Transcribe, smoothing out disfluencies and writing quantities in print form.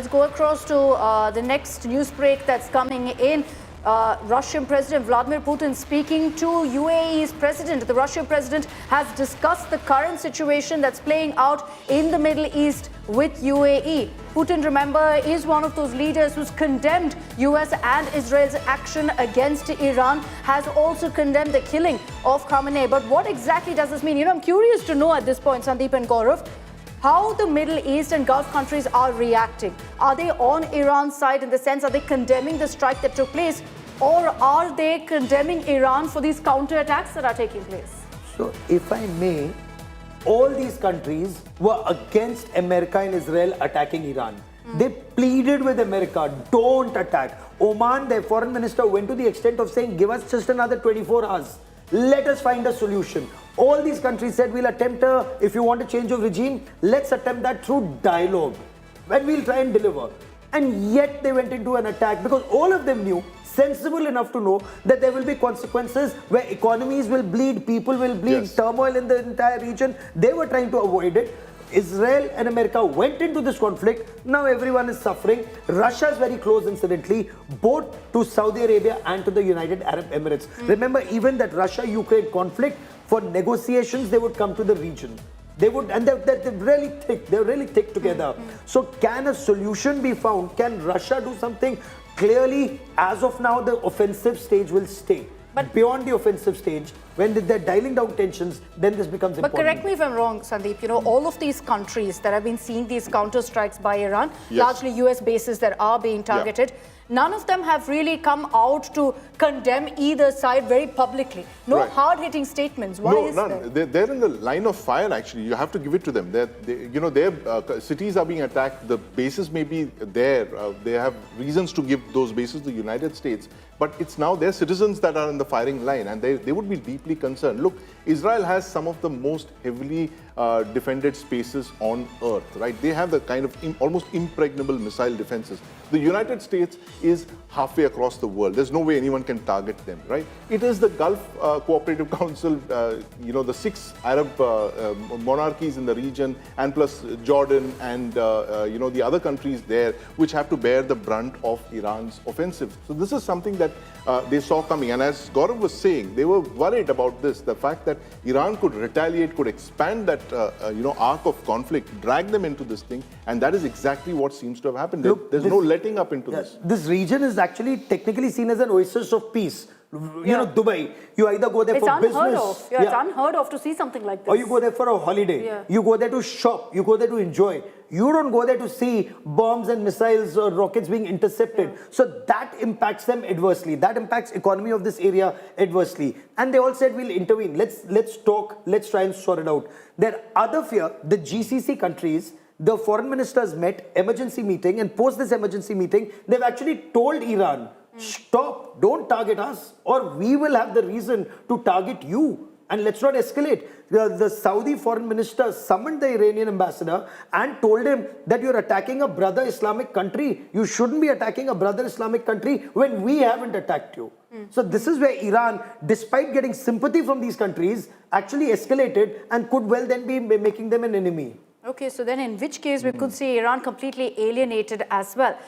let's go across to the next news break that's coming in. Russian President Vladimir Putin speaking to UAE's president. The Russian president has discussed the current situation that's playing out in the Middle East with UAE. Putin, remember, is one of those leaders who's condemned US and Israel's action against Iran, has also condemned the killing of Khamenei. But what exactly does this mean? I'm curious to know at this point, Sandeep and Gaurav, how the Middle East and Gulf countries are reacting. Are they on Iran's side in the sense, are they condemning the strike that took place, or are they condemning Iran for these counterattacks that are taking place? So, if I may, all these countries were against America and Israel attacking Iran. They pleaded with America, don't attack. Oman, their foreign minister, went to the extent of saying, give us just another 24 hours. Let us find a solution. All these countries said, we'll attempt if you want a change of regime, let's attempt that through dialogue. And we'll try and deliver. And yet they went into an attack because all of them knew, sensible enough to know that there will be consequences where economies will bleed, people will bleed, turmoil in the entire region. They were trying to avoid it. Israel and America went into this conflict. Now everyone is suffering. Russia is very close, incidentally, both to Saudi Arabia and to the United Arab Emirates. Remember, even that Russia-Ukraine conflict, for negotiations, they would come to the region. They would, and they're really thick. They're really thick together. So can a solution be found? Can Russia do something? Clearly, as of now, the offensive stage will stay. But beyond the offensive stage, when they're dialing down tensions, then this becomes important. But correct me if I'm wrong, Sandeep, all of these countries that have been seeing these counterstrikes by Iran, largely US bases that are being targeted, none of them have really come out to condemn either side very publicly. No hard-hitting statements. Why is none. that? They're in the line of fire, actually. You have to give it to them. Their cities are being attacked. The bases may be there. They have reasons to give those bases to the United States. But it's now their citizens that are in the firing line, and they would be deeply concerned. Look, Israel has some of the most heavily defended spaces on Earth, right? They have the kind of almost impregnable missile defenses. The United States is halfway across the world. There's no way anyone can target them, right? It is the Gulf Cooperative Council, the 6 Arab monarchies in the region, and plus Jordan and, the other countries there, which have to bear the brunt of Iran's offensive. So this is something that they saw coming. And as Gaurav was saying, they were worried about this, the fact that Iran could retaliate, could expand that, arc of conflict, drag them into this thing. And that is exactly what seems to have happened. Look, there's no letting up into this. This region is actually technically seen as an oasis of peace. Dubai, you either go there for business. It's unheard of to see something like this. Or you go there for a holiday. You go there to shop. You go there to enjoy. You don't go there to see bombs and missiles or rockets being intercepted. So that impacts them adversely. That impacts economy of this area adversely. And they all said, we'll intervene. Let's talk. Let's try and sort it out. Their other fear, the GCC countries, the foreign ministers met, emergency meeting, and post this emergency meeting, they've actually told Iran, stop, don't target us, or we will have the reason to target you, and let's not escalate. The Saudi foreign minister summoned the Iranian ambassador and told him that you're attacking a brother Islamic country. You shouldn't be attacking a brother Islamic country when we haven't attacked you. So this is where Iran, despite getting sympathy from these countries, actually escalated and could well then be making them an enemy. Okay, so then in which case we could see Iran completely alienated as well.